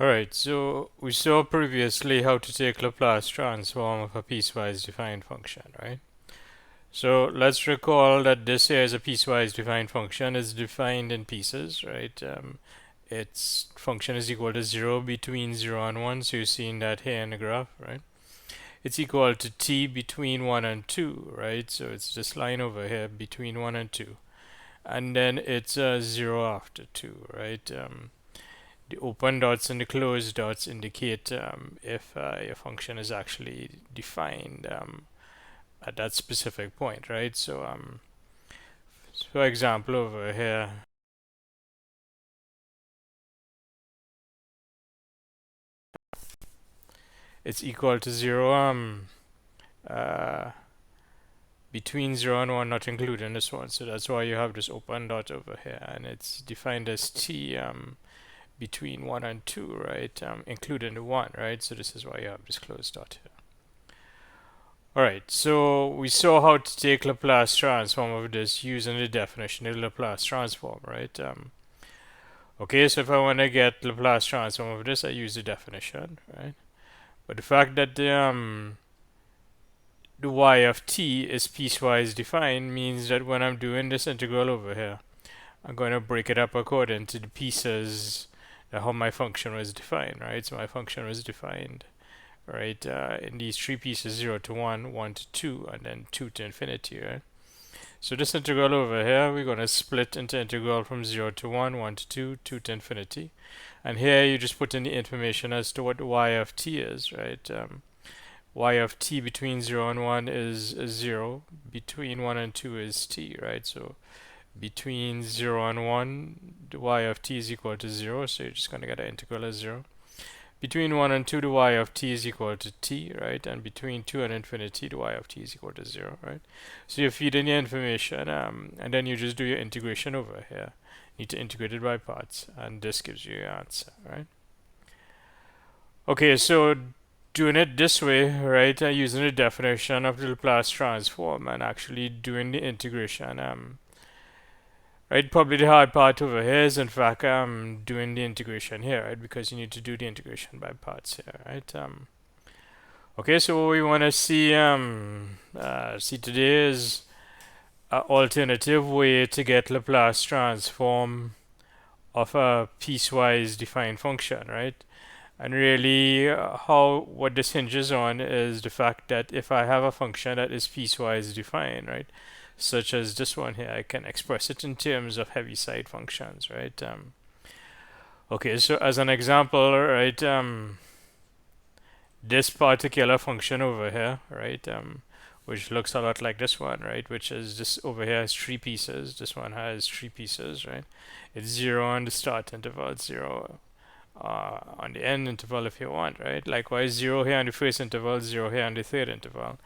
Alright, so we saw previously how to take Laplace transform of a piecewise defined function, right? So let's recall that this here is a piecewise defined function. It's defined in pieces, right? Its function is equal to 0 between 0 and 1, so you're seeing that here in the graph, right? It's equal to t between 1 and 2, right? So it's this line over here between 1 and 2. And then it's 0 after 2, right? The open dots and the closed dots indicate if your function is actually defined at that specific point, right? So, for example, over here, it's equal to 0 uh, between 0 and 1, not including this one. So that's why you have this open dot over here, and it's defined as t between 1 and 2, right? Including the 1, right? So this is why you have this closed dot here. Alright, so we saw how to take Laplace transform of this using the definition of Laplace transform, right? Okay, so if I want to get Laplace transform of this, I use the definition, right? But the fact that the y of t is piecewise defined means that when I'm doing this integral over here, I'm going to break it up according to the pieces how my function was defined, right? So my function was defined, right, in these three pieces, 0 to 1, 1 to 2, and then 2 to infinity, right? So this integral over here, we're going to split into integral from 0 to 1, 1 to 2, 2 to infinity. And here you just put in the information as to what y of t is, right? Y of t between 0 and 1 is 0. Between 1 and 2 is t, right? So between 0 and 1, the y of t is equal to 0. So you're just going to get an integral as 0. Between 1 and 2, the y of t is equal to t, right? And between 2 and infinity, the y of t is equal to 0, right? So you feed in your information, and then you just do your integration over here. You need to integrate it by parts, and this gives you your answer, right? Okay, so doing it this way, right, using the definition of the Laplace transform and actually doing the integration, right, probably the hard part over here is in fact doing the integration here, right, because you need to do the integration by parts here, right? Okay, so what we want to see today is an alternative way to get Laplace transform of a piecewise defined function, right? And really, what this hinges on is the fact that if I have a function that is piecewise defined, right, such as this one here, I can express it in terms of Heaviside functions, right? Okay, so as an example, right, this particular function over here, right, which looks a lot like this one, right, which is this over here has three pieces. This one has three pieces, right? It's 0 on the start interval, 0 on the end interval if you want, right? Likewise, 0 here on the first interval, 0 here on the third interval,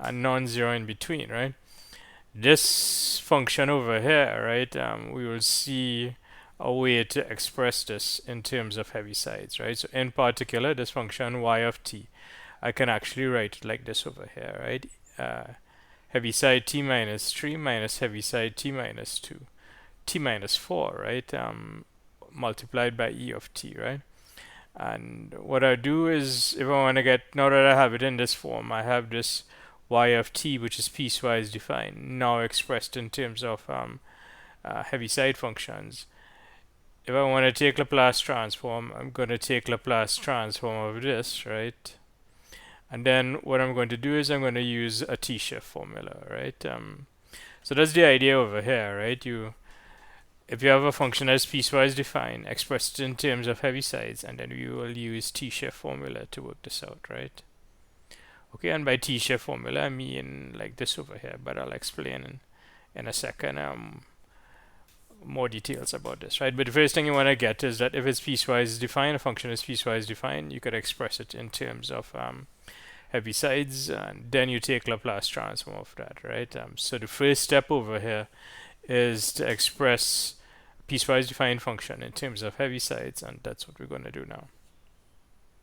and non-zero in between, right? This function over here, right, we will see a way to express this in terms of Heavisides, right? So in particular, this function y of t, I can actually write it like this over here, right? Heaviside t minus 3 minus Heaviside t minus 2, t minus 4, right? Multiplied by e of t, right? And what I do is, if I want to get, now that I have it in this form, I have this y of t, which is piecewise defined, now expressed in terms of Heaviside functions. If I want to take Laplace transform, I'm going to take Laplace transform of this, right? And then what I'm going to do is I'm going to use a t-shift formula, right? So that's the idea over here, right? If you have a function that's piecewise defined, expressed in terms of Heavisides, and then we will use t-shift formula to work this out, right? Okay, and by t-shift formula, I mean like this over here, but I'll explain in a second more details about this, right? But the first thing you want to get is that if it's piecewise defined, a function is piecewise defined, you could express it in terms of Heavisides, and then you take Laplace transform of that, right? So the first step over here is to express piecewise defined function in terms of Heavisides, and that's what we're going to do now.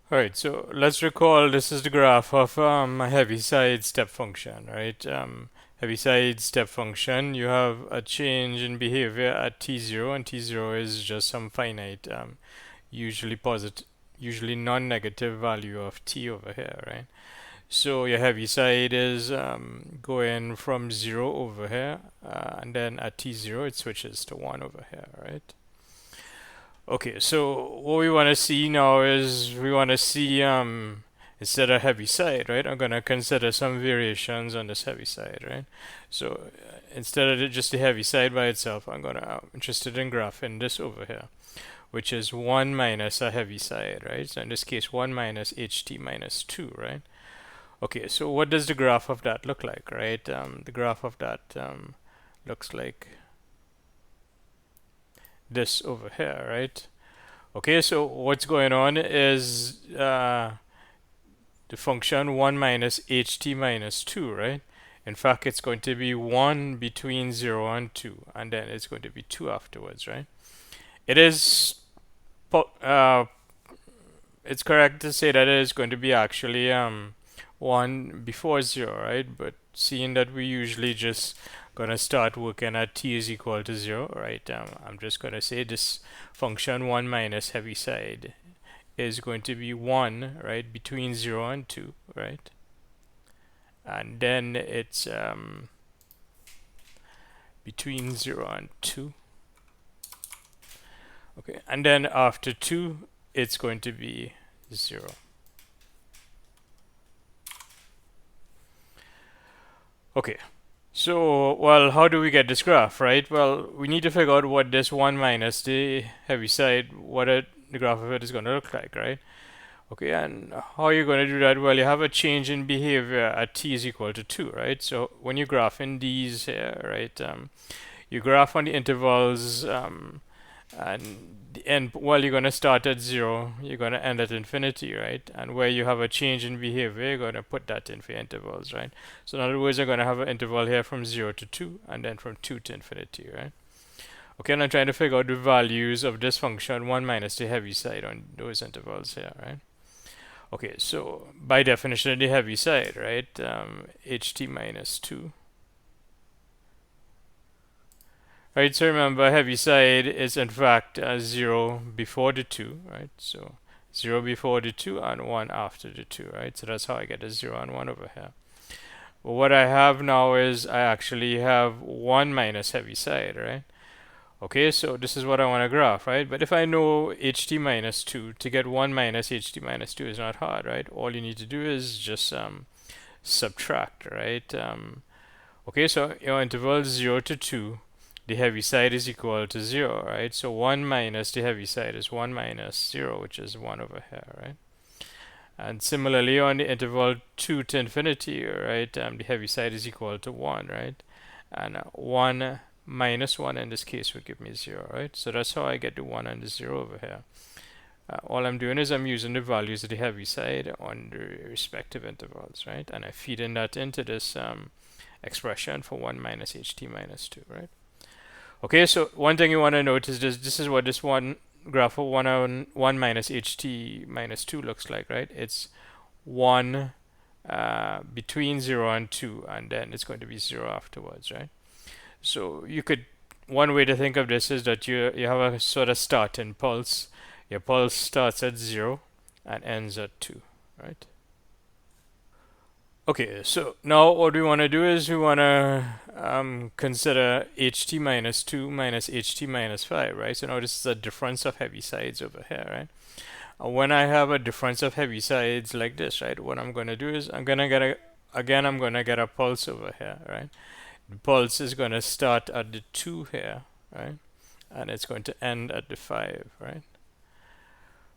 Alright, so let's recall this is the graph of a Heaviside step function, right? Heaviside step function, you have a change in behavior at t0, and t0 is just some finite, usually positive, usually non-negative value of t over here, right? So your Heaviside is going from 0 over here, and then at t0 it switches to 1 over here, right? Okay, so what we want to see now is we want to see instead of Heaviside, right? I'm going to consider some variations on this Heaviside, right? So instead of just the Heaviside by itself, I'm interested in graphing this over here, which is 1 minus a Heaviside, right? So in this case, 1 minus ht minus 2, right? Okay, so what does the graph of that look like, right? The graph of that looks like this over here, right? Okay, so what's going on is the function 1 minus ht minus 2, right? In fact, it's going to be 1 between 0 and 2, and then it's going to be 2 afterwards, right? It is it's correct to say that it is going to be actually 1 before 0, right? But seeing that we usually just gonna start working at t is equal to 0, right? I'm just gonna say this function 1 minus Heaviside is going to be 1, right, between 0 and 2, right? And then it's between 0 and 2. Okay, and then after 2, it's going to be 0. Okay, so, well, how do we get this graph, right? Well, we need to figure out what this 1 minus the Heaviside, the graph of it is going to look like, right? Okay, and how are you going to do that? Well, you have a change in behavior at t is equal to 2, right? So when you graph in these here, right, you graph on the intervals and the end, well, you're going to start at 0, you're going to end at infinity, right? And where you have a change in behavior, you're going to put that in for intervals, right? So in other words, you're going to have an interval here from 0 to 2, and then from 2 to infinity, right? Okay, and I'm trying to figure out the values of this function 1 minus the Heaviside on those intervals here, right? Okay, so by definition, the Heaviside, right, ht minus 2. Right, so remember, Heaviside is in fact 0 before the 2, right? So 0 before the 2 and 1 after the 2, right? So that's how I get a 0 and 1 over here. Well, what I have now is I actually have 1 minus Heaviside, right? Okay, so this is what I want to graph, right? But if I know ht minus 2, to get 1 minus ht minus 2 is not hard, right? All you need to do is just subtract, right? Okay, so your interval 0 to 2, the Heaviside is equal to 0, right? So 1 minus the Heaviside is 1 minus 0, which is 1 over here, right? And similarly, on the interval 2 to infinity, right, the Heaviside is equal to 1, right? And 1 minus 1 in this case would give me 0, right? So that's how I get the 1 and the 0 over here. All I'm doing is I'm using the values of the Heaviside on the respective intervals, right? And I feed in that into this expression for 1 minus ht minus 2, right? Okay, so one thing you want to note is this is what this graph of 1 minus ht minus 2 looks like, right? It's 1 between 0 and 2, and then it's going to be 0 afterwards, right? So one way to think of this is that you have a sort of starting pulse. Your pulse starts at 0 and ends at 2, right? Okay, so now what we want to do is we want to consider ht minus 2 minus ht minus 5, right? So now this is a difference of Heavisides over here, right? When I have a difference of Heavisides like this, right, what I'm going to do is I'm going to get a pulse over here, right? The pulse is going to start at the 2 here, right? And it's going to end at the 5, right?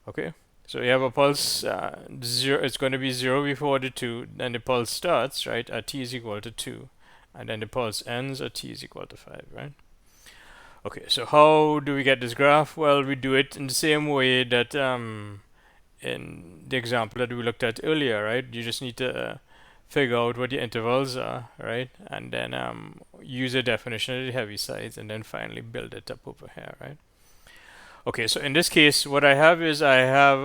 Okay. So you have a pulse 0, it's going to be 0 before the 2, then the pulse starts, right, at t is equal to 2, and then the pulse ends at t is equal to 5, right? Okay, so how do we get this graph? Well, we do it in the same way that in the example that we looked at earlier, right? You just need to figure out what the intervals are, right? And then use a definition of the Heavisides, and then finally build it up over here, right? Okay, so in this case, what I have is I have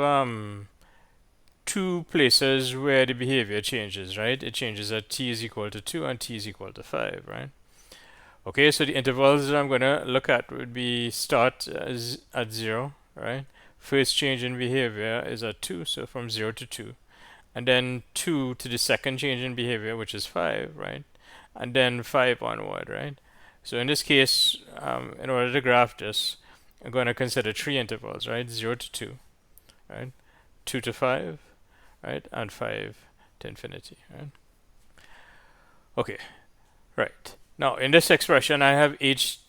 2 places where the behavior changes, right? It changes at t is equal to 2 and t is equal to 5, right? Okay, so the intervals that I'm going to look at would be start at 0, right? first change in behavior is at 2, so from 0 to 2. And then 2 to the second change in behavior, which is 5, right? And then 5 onward, right? So in this case, in order to graph this, I'm going to consider 3 intervals, right? 0 to 2, right? 2 to 5, right? And 5 to infinity, right? Okay, right. Now in this expression, I have ht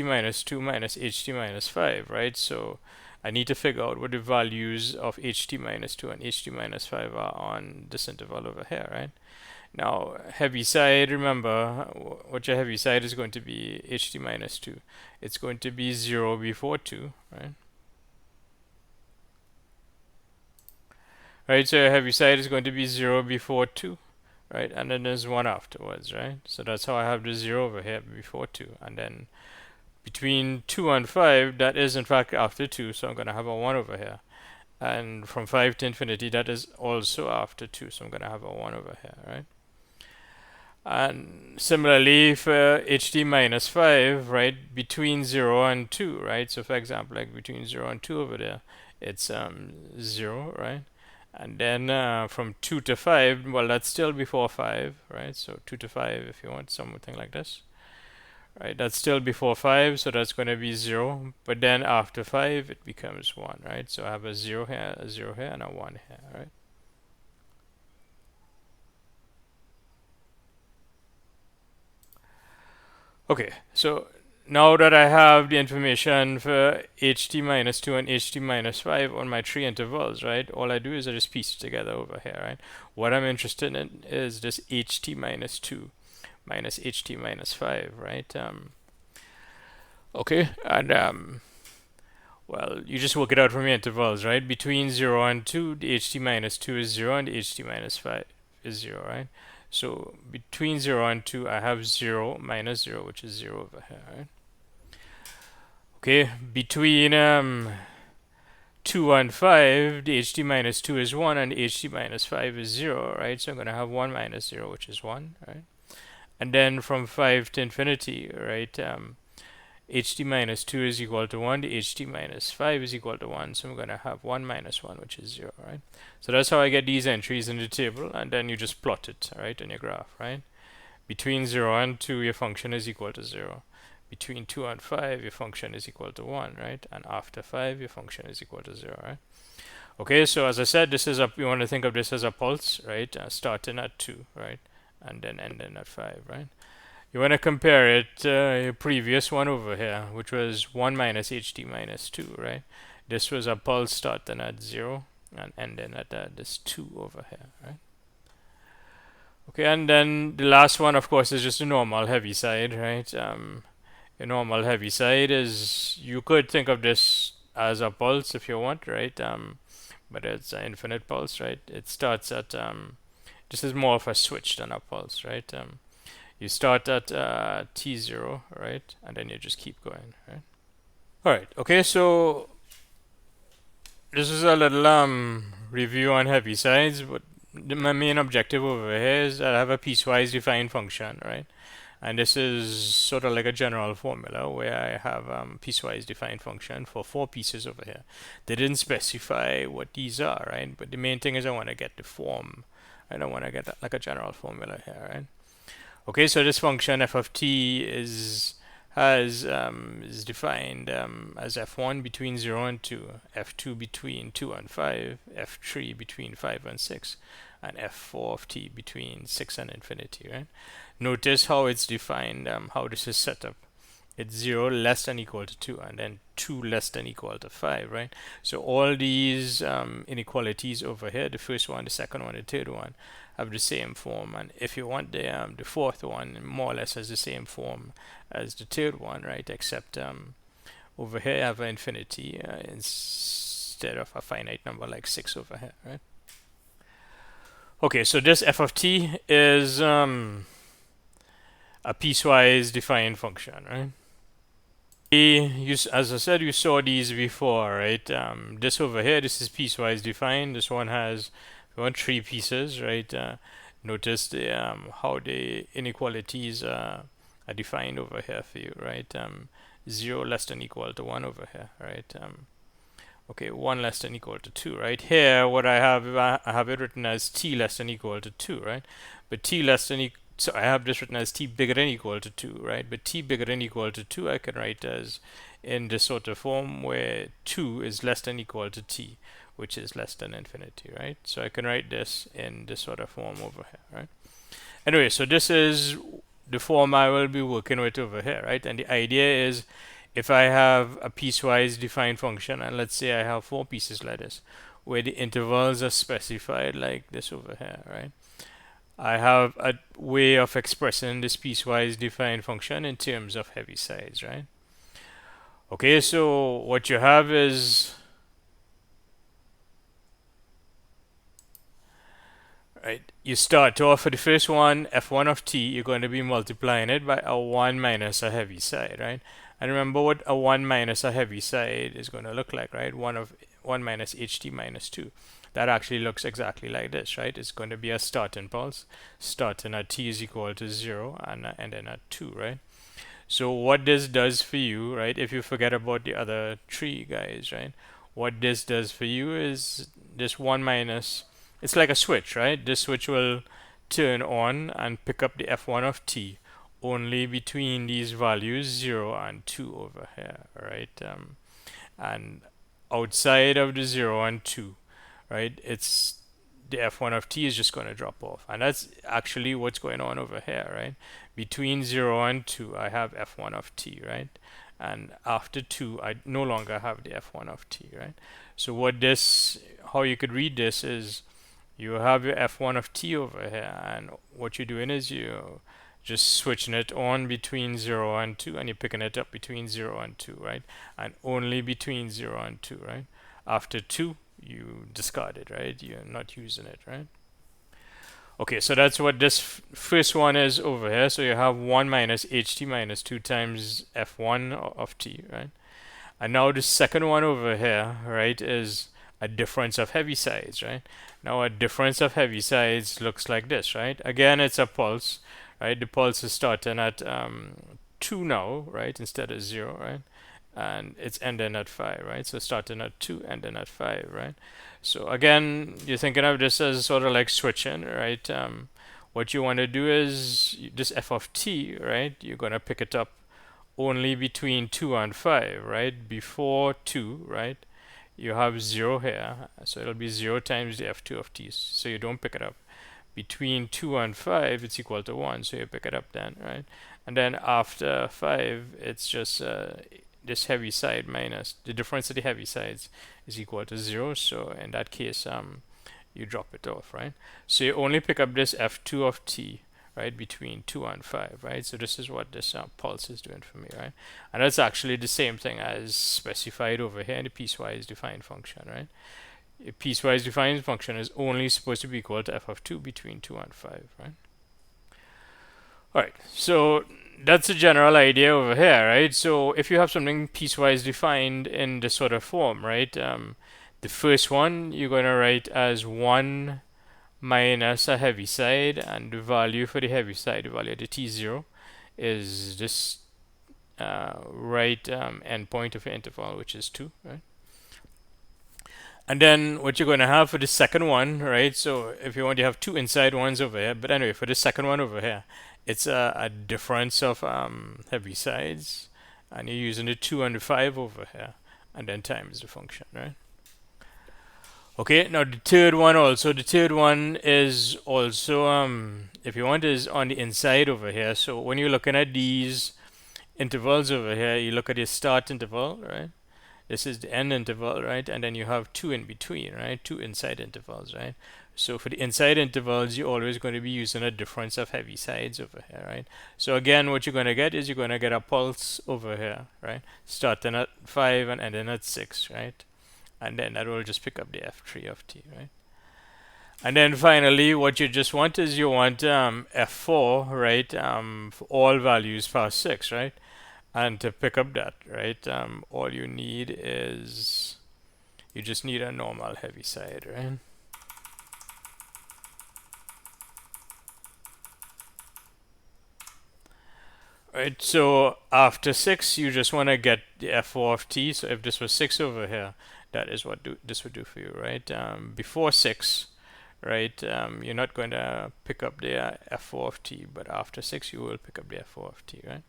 minus 2 minus ht minus 5, right? So I need to figure out what the values of ht minus 2 and ht minus 5 are on this interval over here, right? Now, Heaviside, remember what your Heaviside is going to be ht minus 2. It's going to be 0 before 2, right? Right, so your Heaviside is going to be 0 before 2, right? And then there's 1 afterwards, right? So that's how I have the 0 over here before 2. And then between 2 and 5, that is in fact after 2, so I'm going to have a 1 over here. And from 5 to infinity, that is also after 2, so I'm going to have a 1 over here, right? And similarly for ht minus 5, right, between 0 and 2, right? So for example, like between 0 and 2 over there, it's 0, right? And then from 2 to 5, well, that's still before 5, right? So 2 to 5, if you want something like this, right? That's still before 5, so that's going to be 0. But then after 5, it becomes 1, right? So I have a 0 here, a 0 here, and a 1 here, right? Okay, so now that I have the information for ht minus 2 and ht minus 5 on my 3 intervals, right, all I do is I just piece it together over here, right? What I'm interested in is this ht minus 2 minus ht minus 5, right? Okay, and well, you just work it out from your intervals, right? Between 0 and 2, the ht minus 2 is 0 and the ht minus 5 is 0, right? So between 0 and 2, I have 0 minus 0, which is 0 over here, right? Okay, between 2 and 5, the ht minus 2 is 1 and the ht minus 5 is 0, right? So I'm going to have 1 minus 0, which is 1, right? And then from 5 to infinity, right, ht minus 2 is equal to 1, the ht minus 5 is equal to 1, so I'm going to have 1 minus 1, which is 0, right? So that's how I get these entries in the table, and then you just plot it, right, in your graph, right? Between 0 and 2, your function is equal to 0. Between 2 and 5, your function is equal to 1, right? And after 5, your function is equal to 0, right? Okay, so as I said, this is you want to think of this as a pulse, right? Starting at 2, right? And then ending at 5, right? You want to compare it to your previous one over here, which was 1 minus ht minus 2, right? This was a pulse starting at 0 and ending at this 2 over here, right? Okay, and then the last one, of course, is just a normal Heaviside, right? A normal Heaviside is, you could think of this as a pulse if you want, right? But it's an infinite pulse, right? It starts at, this is more of a switch than a pulse, right? You start at t0, right? And then you just keep going, right? All right, okay, so this is a little review on Heavisides, but my main objective over here is that I have a piecewise defined function, right? And this is sort of like a general formula where I have piecewise defined function for 4 pieces over here. They didn't specify what these are, right? But the main thing is I want to get the form. I don't want to get like a general formula here, right? Okay, so this function f of t is defined as f1 between 0 and 2, f2 between 2 and 5, f3 between 5 and 6, and f4 of t between 6 and infinity, right? Notice how it's defined, how this is set up. It's 0 less than equal to 2, and then 2 less than equal to 5, right? So all these inequalities over here, the first one, the second one, the third one, have the same form. And if you want the fourth one, more or less has the same form as the third one, right? Except over here you have an infinity instead of a finite number like 6 over here, right? Okay, so this f of t is a piecewise defined function, right? As I said, you saw these before, right? This over here, this is piecewise defined. This one has 3 pieces, right? Notice how the inequalities are defined over here for you, right? 0 less than equal to 1 over here, right? Okay, 1 less than equal to 2, right? Here, what I have it written as t less than equal to 2, right? But t less than so I have this written as t bigger than equal to 2, right? But t bigger than equal to 2 I can write as in this sort of form where 2 is less than equal to t, which is less than infinity, right? So I can write this in this sort of form over here, right? Anyway, so this is the form I will be working with over here, right? And the idea is if I have a piecewise defined function, and let's say I have 4 pieces like this, where the intervals are specified like this over here, right? I have a way of expressing this piecewise defined function in terms of Heavisides, right? Okay, so what you have is, right, you start off for the first one, f1 of t, you're going to be multiplying it by a 1 minus a Heaviside, right? And remember what a 1 minus a Heaviside is going to look like, right? 1 minus ht minus 2. That actually looks exactly like this, right? It's going to be a starting pulse, starting at t is equal to 0 and then at 2, right? So what this does for you, right, if you forget about the other 3 guys, right, what this does for you is this 1 minus, it's like a switch, right? This switch will turn on and pick up the f1 of t only between these values 0 and 2 over here, right? And outside of the 0 and 2, right, it's the f1 of t is just going to drop off. And that's actually what's going on over here, right? Between 0 and 2, I have f1 of t, right? And after 2, I no longer have the f1 of t, right? So what this, how you could read this is you have your f1 of t over here, and what you're doing is you just switching it on between 0 and 2, and you're picking it up between 0 and 2, right? And only between 0 and 2, right? After 2, you discard it, right? You're not using it, right? Okay, so that's what this first one is over here. So you have 1 minus ht minus 2 times f1 of t, right? And now the second one over here, right, is a difference of Heavisides, right? Now a difference of Heavisides looks like this, right? Again, it's a pulse, right? The pulse is starting at 2 now, right, instead of 0, right? And it's ending at 5, right? So starting at 2, ending at 5, right? So again, you're thinking of this as sort of like switching, right? What you want to do is this f of t, right? You're going to pick it up only between 2 and 5, right? Before 2, right? You have 0 here, so it'll be 0 times the f2 of t, so you don't pick it up. Between 2 and 5, it's equal to 1, so you pick it up then, right? And then after 5, it's just this Heaviside minus the difference of the Heavisides is equal to 0, so in that case, you drop it off, right? So you only pick up this f2 of t, right, between 2 and 5, right? So this is what this pulse is doing for me, right? And that's actually the same thing as specified over here in the piecewise defined function, right? A piecewise defined function is only supposed to be equal to f of 2 between 2 and 5, right? All right, so that's the general idea over here, right? So if you have something piecewise defined in this sort of form, right? The first one you're going to write as 1 minus a Heaviside, and the value for the Heaviside, the value of the t0, is this right endpoint of the interval, which is 2, right? And then what you're going to have for the second one, right? So if you want, you have 2 inside ones over here. But anyway, for the second one over here, it's a difference of Heavisides, and you're using the 2 and the 5 over here, and then times the function, right? Okay, now the third one also. The third one is also, if you want, is on the inside over here. So when you're looking at these intervals over here, you look at your start interval, right? This is the end interval, right? And then you have 2 in between, right? 2 inside intervals, right? So for the inside intervals, you're always going to be using a difference of Heavisides over here, right? So again, what you're going to get is you're going to get a pulse over here, right? Starting at 5 and ending at 6, right? And then that will just pick up the f3 of t, right? And then finally, what you just want is you want f4, right? For all values past 6, right? And to pick up that, right, all you need is, you just need a normal Heaviside, right? Right, so after 6, you just want to get the f4 of t. So if this was 6 over here, that is what this would do for you, right? Before 6, right, you're not going to pick up the f4 of t, but after 6 you will pick up the f4 of t, right?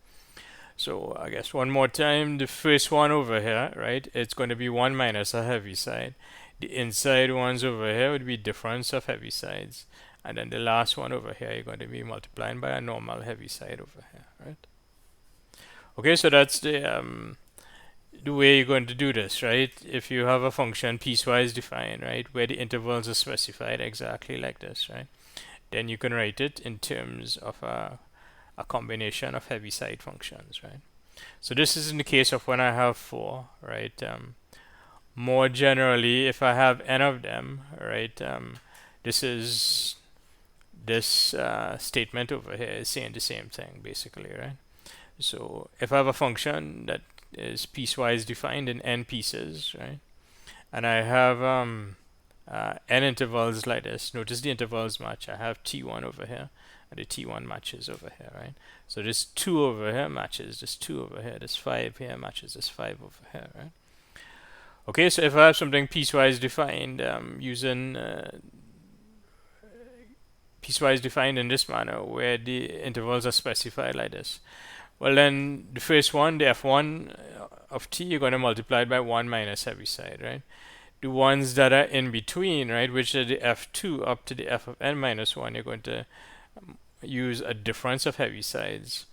So I guess one more time, the first one over here, right, it's going to be 1 minus a Heaviside. The inside ones over here would be difference of Heavisides. And then the last one over here, you're going to be multiplying by a normal Heaviside over here, right? Okay, so that's the way you're going to do this, right? If you have a function piecewise defined, right, where the intervals are specified exactly like this, right, then you can write it in terms of a combination of Heaviside functions, right? So this is in the case of when I have 4, right? More generally, if I have n of them, right, this is this statement over here is saying the same thing, basically, right? So if I have a function that is piecewise defined in n pieces, right, and I have n intervals like this, notice the intervals match. I have t1 over here, and the t1 matches over here, right? So this 2 over here matches this 2 over here, this 5 here matches this 5 over here, right? Okay, so if I have something piecewise defined using piecewise defined in this manner, where the intervals are specified like this, well then the first one, the f1 of t, you're going to multiply it by 1 minus Heaviside, right? The ones that are in between, right, which are the f2 up to the f of n minus 1, you're going to use a difference of Heavisides,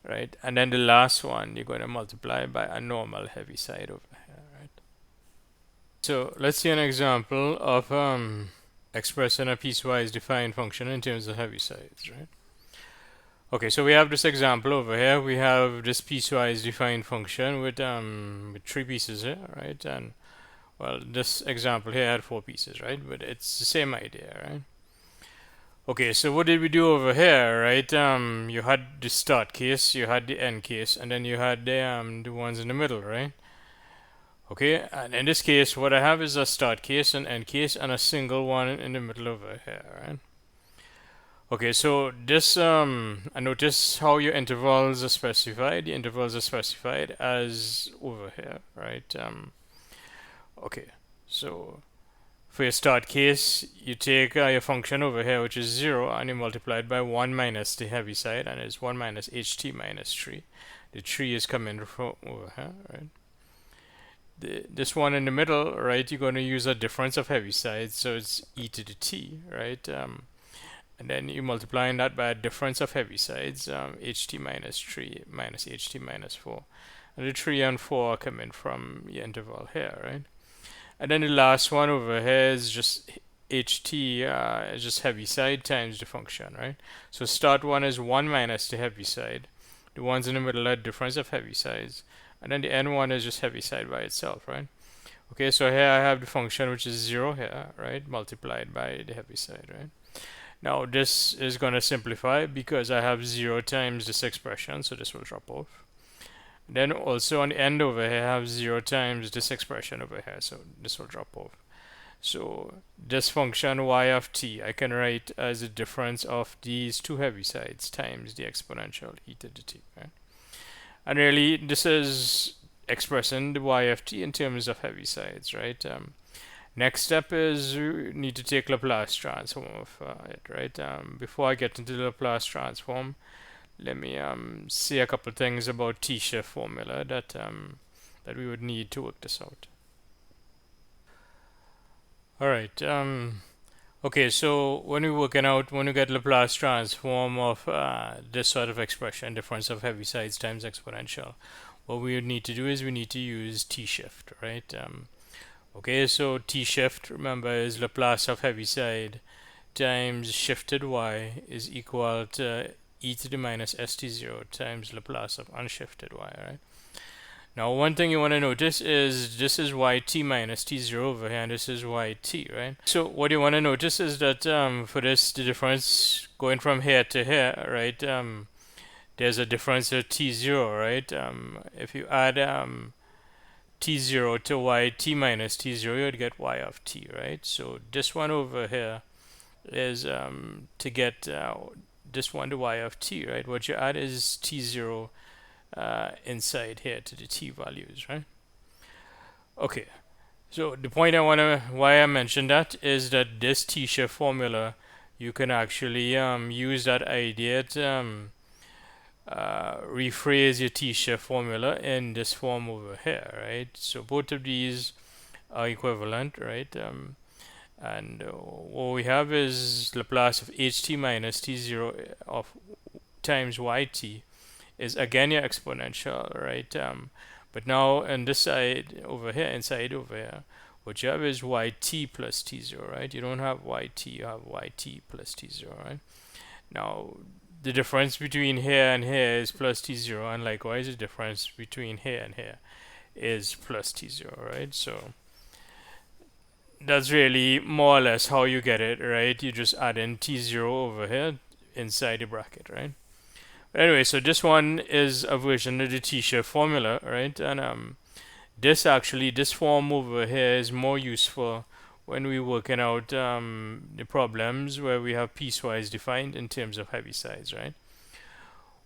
right? And then the last one, you're going to multiply by a normal Heaviside over here, right? So let's see an example of expressing a piecewise defined function in terms of Heavisides, right? Okay, so we have this example over here. We have this piecewise defined function with 3 pieces here, right? And well, this example here had 4 pieces, right? But it's the same idea, right? Okay, so what did we do over here, right? You had the start case, you had the end case, and then you had the ones in the middle, right? Okay, and in this case, what I have is a start case, an end case, and a single one in the middle over here, right? Okay, so this, I notice how your intervals are specified. The intervals are specified as over here, right? Okay, so for your start case, you take your function over here, which is 0, and you multiply it by 1 minus the Heaviside, and it's 1 minus ht minus 3. The 3 is coming from over here, right? This one in the middle, right, you're going to use a difference of Heavisides, so it's e to the t, right? And then you multiply that by a difference of Heavisides, ht minus 3 minus ht minus 4. And the 3 and 4 are coming from your interval here, right? And then the last one over here is just ht, is just Heaviside times the function, right? So start one is 1 minus the Heaviside. The ones in the middle are difference of Heavisides. And then the end one is just Heaviside by itself, right? Okay, so here I have the function which is 0 here, right? Multiplied by the Heaviside, right? Now this is going to simplify because I have 0 times this expression, so this will drop off. Then also on the end over here, I have 0 times this expression over here, so this will drop off. So this function y of t, I can write as a difference of these two Heavisides times the exponential e to the t, right? And really, this is expressing the y of t in terms of Heavisides, right? Next step is we need to take Laplace transform of it, right? Before I get into the Laplace transform, let me say a couple things about T-shift formula that that we would need to work this out. All right. Okay, so when we get Laplace transform of this sort of expression, difference of Heavisides times exponential, what we would need to do is we need to use T-shift, right? Okay, so T-shift, remember, is Laplace of Heaviside times shifted y is equal to e to the minus st0 times Laplace of unshifted y, right? Now, one thing you want to notice is this is yt minus t0 over here, and this is yt, right? So what you want to notice is that for this, the difference going from here to here, right, there's a difference of t0, right? If you add t0 to yt minus t0, you'd get y of t, right? So this one over here is to get this one to y of t, right? What you add is t0 inside here to the t values, right? Okay, So the point why I mentioned that is that this t-shift formula, you can actually use that idea to rephrase your t-shift formula in this form over here, right? So both of these are equivalent, right? And what we have is Laplace of ht minus t0 of times yt is again your exponential, right? But now on this side over here, inside over here, what you have is yt plus t0, right? You don't have yt, you have yt plus t0, right? Now, the difference between here and here is plus t0, and likewise the difference between here and here is plus t0, right? So that's really more or less how you get it, right? You just add in t0 over here inside the bracket, right? But anyway, so this one is a version of the t-shift formula, right? And this form over here is more useful when we're working out the problems where we have piecewise defined in terms of Heavisides, right?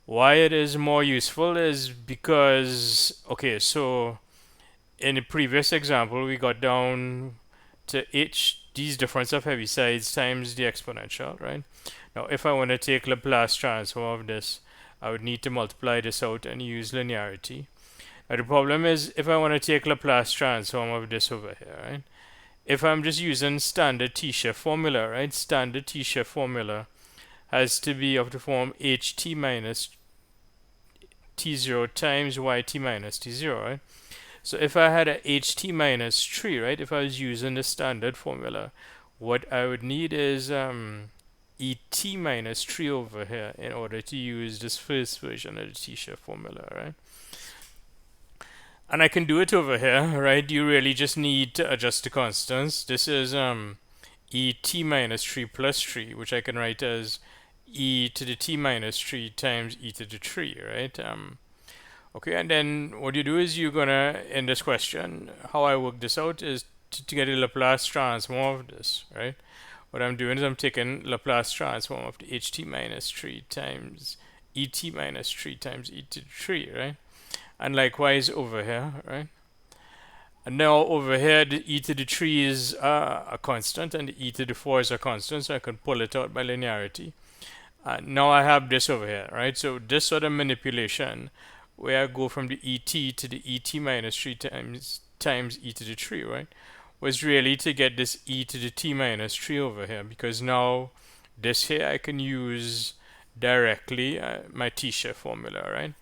Why it is more useful is because, okay, so in the previous example, we got down to these difference of Heavisides times the exponential, right? Now, if I want to take Laplace transform of this, I would need to multiply this out and use linearity. Now, the problem is if I want to take Laplace transform of this over here, right? If I'm just using standard t-shift formula, right? Standard t-shift formula has to be of the form ht minus t0 times yt minus t0, right? So if I had a ht minus 3, right? If I was using the standard formula, what I would need is et minus 3 over here in order to use this first version of the t-shift formula, right? And I can do it over here, right? You really just need to adjust the constants. This is et minus 3 plus 3, which I can write as e to the t minus 3 times e to the 3, right? Okay, and then what you do is you're gonna, in this question, how I work this out is to get a Laplace transform of this, right? What I'm doing is I'm taking Laplace transform of the ht minus 3 times et minus 3 times e to the 3, right? And likewise over here, right? And now over here, the e to the 3 is a constant, and the e to the 4 is a constant, so I can pull it out by linearity. Now I have this over here, right? So this sort of manipulation, where I go from the et to the et minus 3 times e to the 3, right, was really to get this e to the t minus 3 over here, because now this here I can use directly my t-shift formula, right?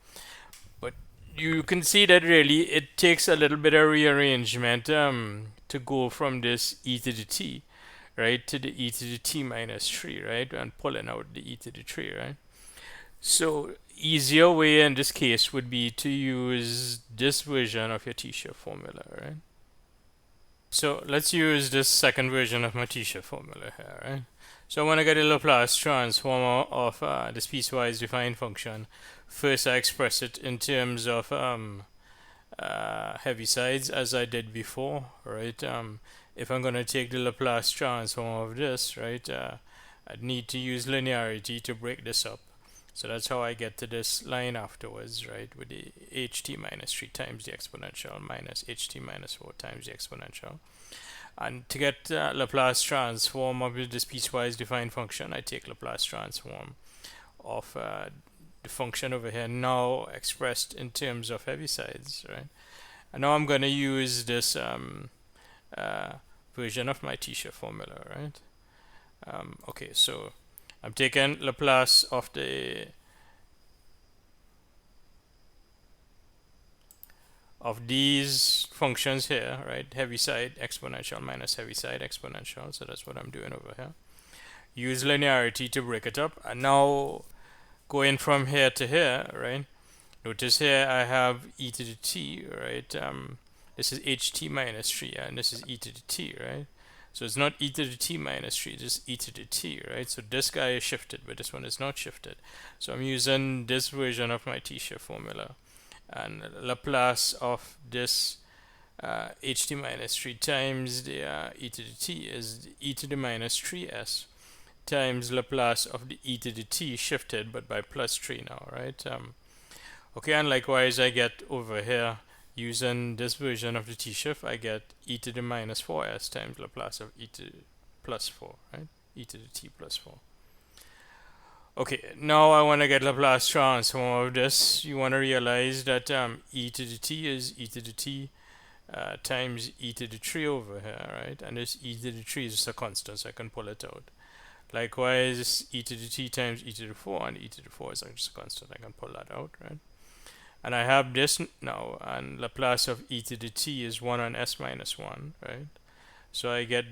But you can see that really it takes a little bit of rearrangement to go from this e to the t, right, to the e to the t minus 3, right, and pulling out the e to the 3, right? So easier way in this case would be to use this version of your t-shift formula, right? So let's use this second version of my t-shift formula here, right? So I want to get a Laplace transform of this piecewise defined function. First, I express it in terms of Heavisides as I did before, right? If I'm going to take the Laplace transform of this, right, I'd need to use linearity to break this up. So that's how I get to this line afterwards, right, with the ht minus 3 times the exponential minus ht minus 4 times the exponential. And to get Laplace transform of this piecewise defined function, I take Laplace transform of the function over here, now expressed in terms of Heavisides, right? And now I'm going to use this version of my t-shift formula, right? Okay, so I'm taking Laplace of these functions here, right? Heaviside exponential minus Heaviside exponential. So that's what I'm doing over here. Use linearity to break it up. And now going from here to here, right? Notice here I have e to the t, right? This is ht minus 3, and this is e to the t, right? So it's not e to the t minus 3, just e to the t, right? So this guy is shifted, but this one is not shifted. So I'm using this version of my t-shift formula. And Laplace of this ht minus 3 times the e to the t is e to the minus 3s times Laplace of the e to the t shifted, but by plus 3 now, right? Okay, and likewise I get over here using this version of the t-shift, I get e to the minus 4s times Laplace of e to the plus 4, right? E to the t plus 4. Okay, now I want to get Laplace transform of this. You want to realize that e to the t is e to the t times e to the 3 over here, right? And this e to the 3 is just a constant, so I can pull it out. Likewise, e to the t times e to the 4, and e to the 4 is just a constant. I can pull that out, right? And I have this now, and Laplace of e to the t is 1 on s minus 1, right? So I get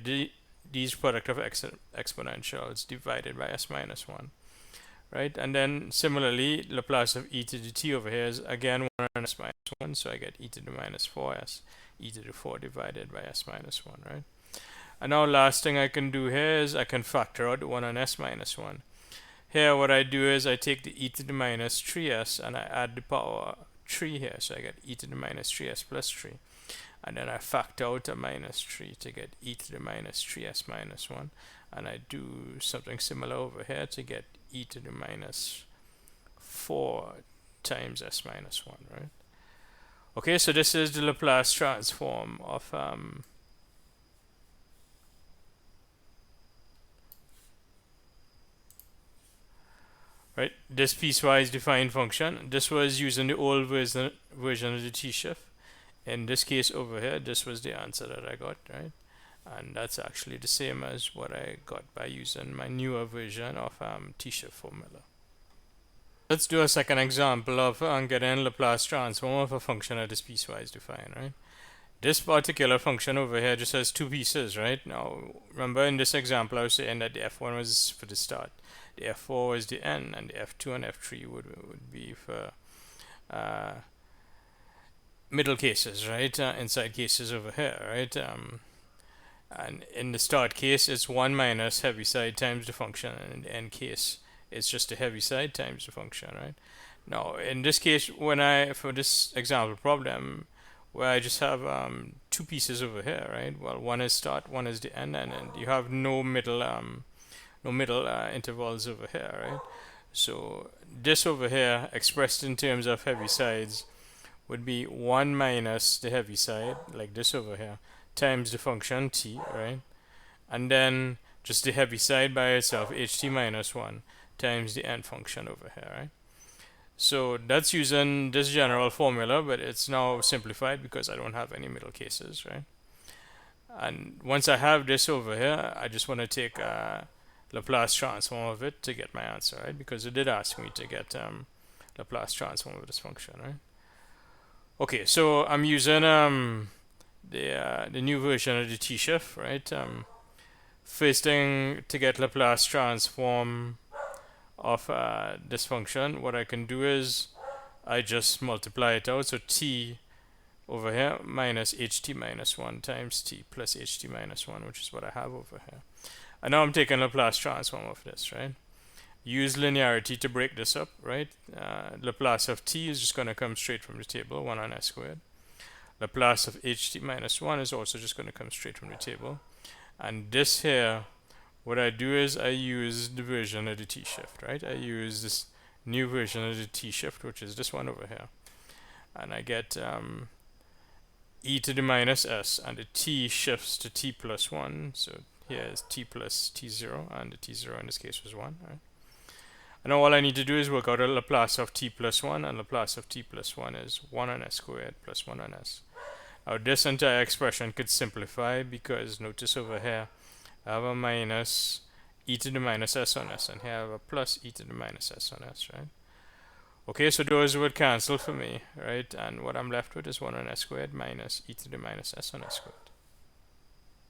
these product of exponentials divided by s minus 1, right? And then similarly, Laplace of e to the t over here is again 1 on s minus 1, so I get e to the minus 4s, e to the 4 divided by s minus 1, right? And now last thing I can do here is I can factor out 1 on s minus 1. Here what I do is I take the e to the minus 3s and I add the power 3 here, so I get e to the minus 3s plus 3. And then I factor out a minus 3 to get e to the minus 3s minus 1. And I do something similar over here to get e to the minus 4 times s minus 1, right? Okay, so this is the Laplace transform of right, this piecewise defined function. This was using the old version of the t-shift. In this case over here, this was the answer that I got, right? And that's actually the same as what I got by using my newer version of t-shift formula. Let's do a second example of getting Laplace transform of a function that is piecewise defined, right? This particular function over here just has two pieces, right? Now, remember in this example, I was saying that the f1 was for the start, the f4 was the end, and the f2 and f3 would be for middle cases, right? Inside cases over here, right? And in the start case, it's 1 minus Heaviside times the function, and in the end case, it's just the Heaviside times the function, right? Now, in this case, for this example problem, where I just have two pieces over here, right? Well, one is start, one is the end, and you have no middle intervals over here, right? So this over here, expressed in terms of Heavisides, would be 1 minus the Heaviside, like this over here, times the function t, right? And then just the Heaviside by itself, ht minus 1, times the end function over here, right? So that's using this general formula, but it's now simplified because I don't have any middle cases, right? And once I have this over here, I just want to take a Laplace transform of it to get my answer, right? Because it did ask me to get Laplace transform of this function, right? Okay, so I'm using the new version of the t-shift, right? First thing, to get Laplace transform of this function, what I can do is I just multiply it out. So t over here minus ht minus 1 times t plus ht minus 1, which is what I have over here. And now I'm taking Laplace transform of this, right? Use linearity to break this up, right? Laplace of t is just going to come straight from the table, 1 on s squared. Laplace of ht minus 1 is also just going to come straight from the table. And this here, what I do is I use the version of the t-shift, right? I use this new version of the t-shift, which is this one over here. And I get e to the minus s, and the t shifts to t plus 1. So here is t plus t0, and the t0 in this case was 1, right? And now all I need to do is work out a Laplace of t plus 1, and Laplace of t plus 1 is 1 on s squared plus 1 on s. Now this entire expression could simplify because notice over here I have a minus e to the minus s on s, and here I have a plus e to the minus s on s, right? Okay, so those would cancel for me, right? And what I'm left with is 1 on s squared minus e to the minus s on s squared.